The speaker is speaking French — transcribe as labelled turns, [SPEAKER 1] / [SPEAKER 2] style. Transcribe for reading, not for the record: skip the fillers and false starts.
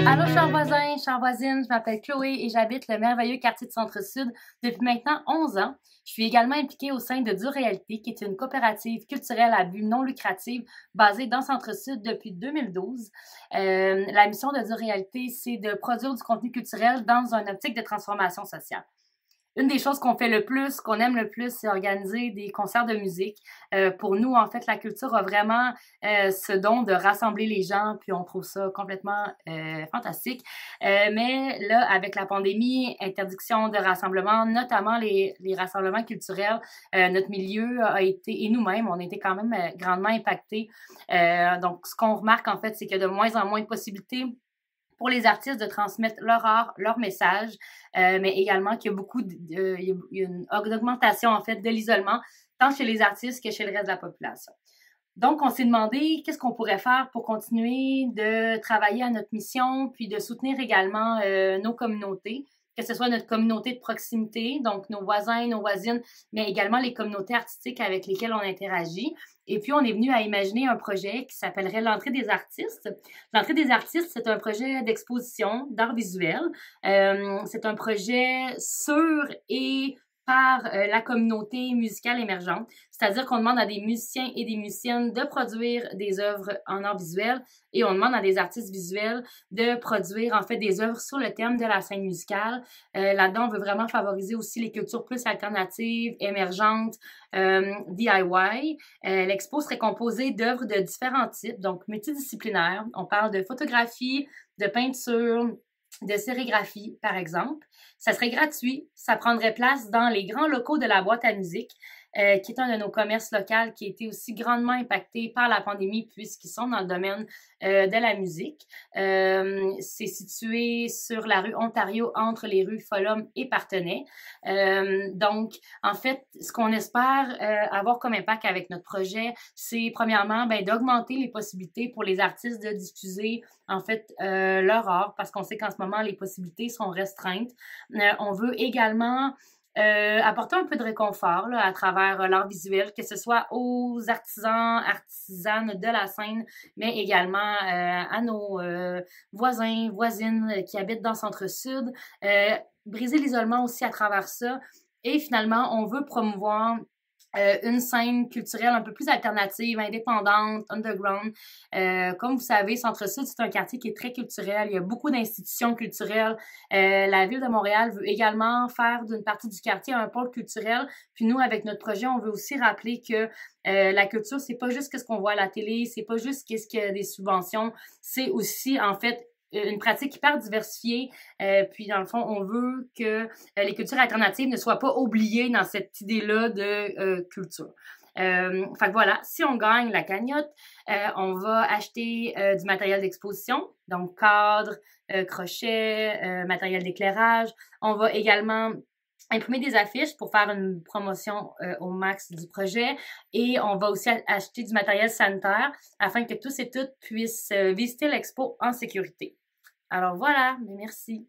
[SPEAKER 1] Allô, chers voisins, chères voisines, je m'appelle Chloé et j'habite le merveilleux quartier de Centre-Sud depuis maintenant 11 ans. Je suis également impliquée au sein de Duréalité, qui est une coopérative culturelle à but non lucratif basée dans Centre-Sud depuis 2012. La mission de Duréalité, c'est de produire du contenu culturel dans une optique de transformation sociale. Une des choses qu'on fait le plus, qu'on aime le plus, c'est organiser des concerts de musique. Pour nous, en fait, la culture a vraiment ce don de rassembler les gens, puis on trouve ça complètement fantastique. Mais là, avec la pandémie, interdiction de rassemblement, notamment les rassemblements culturels, notre milieu a été, et nous-mêmes, on a été quand même grandement impactés. Donc, ce qu'on remarque, en fait, c'est qu'il y a de moins en moins de possibilités pour les artistes de transmettre leur art, leur message, mais également qu'il y a il y a une augmentation en fait de l'isolement, tant chez les artistes que chez le reste de la population. Donc, on s'est demandé qu'est-ce qu'on pourrait faire pour continuer de travailler à notre mission, puis de soutenir également nos communautés, que ce soit notre communauté de proximité, donc nos voisins, nos voisines, mais également les communautés artistiques avec lesquelles on interagit. Et puis, on est venu à imaginer un projet qui s'appellerait l'Entrée des artistes. L'Entrée des artistes, c'est un projet d'exposition d'art visuel. C'est un projet sur et par la communauté musicale émergente. C'est-à-dire qu'on demande à des musiciens et des musiciennes de produire des œuvres en art visuel et on demande à des artistes visuels de produire en fait des œuvres sur le thème de la scène musicale. Là-dedans, on veut vraiment favoriser aussi les cultures plus alternatives, émergentes, DIY. L'expo serait composée d'œuvres de différents types, donc multidisciplinaires. On parle de photographie, de peinture, de sérigraphie, par exemple. Ça serait gratuit. Ça prendrait place dans les grands locaux de la boîte à musique, qui est un de nos commerces locaux qui a été aussi grandement impacté par la pandémie puisqu'ils sont dans le domaine de la musique. C'est situé sur la rue Ontario entre les rues Folum et Partenay. Donc, en fait, ce qu'on espère avoir comme impact avec notre projet, c'est premièrement d'augmenter les possibilités pour les artistes de diffuser en fait leur art parce qu'on sait qu'en ce moment, les possibilités sont restreintes. On veut également apporter un peu de réconfort là, à travers l'art visuel, que ce soit aux artisans, artisanes de la scène, mais également à nos voisins, voisines qui habitent dans le Centre-Sud. Briser l'isolement aussi à travers ça. Et finalement, on veut promouvoir une scène culturelle un peu plus alternative, indépendante, underground. Comme vous savez, Centre-Sud, c'est un quartier qui est très culturel. Il y a beaucoup d'institutions culturelles. La Ville de Montréal veut également faire d'une partie du quartier un pôle culturel. Puis nous, avec notre projet, on veut aussi rappeler que la culture, c'est pas juste ce qu'on voit à la télé, c'est pas juste qu'est-ce qu'il y a des subventions, c'est aussi, en fait, une pratique hyper diversifiée. Puis, dans le fond, on veut que les cultures alternatives ne soient pas oubliées dans cette idée-là de culture. Fait que voilà, si on gagne la cagnotte, on va acheter du matériel d'exposition, donc cadre, crochet, matériel d'éclairage. On va également imprimer des affiches pour faire une promotion au max du projet et on va aussi acheter du matériel sanitaire afin que tous et toutes puissent visiter l'expo en sécurité. Alors voilà, mais merci.